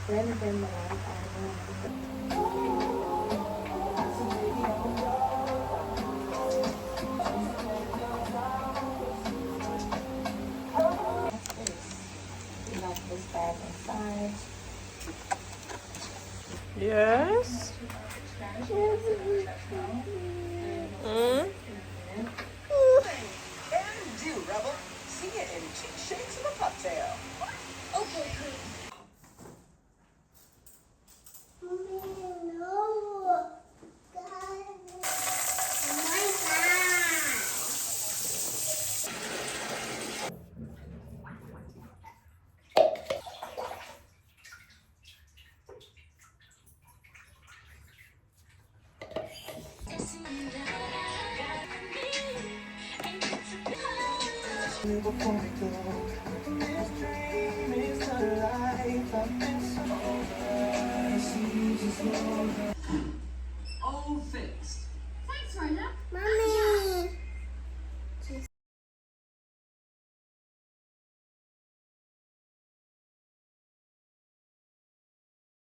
This bag inside. Yes. And do, Rebel. See you in cheek shakes and a pufftail. Okay, Before we go, this dream is the life I've been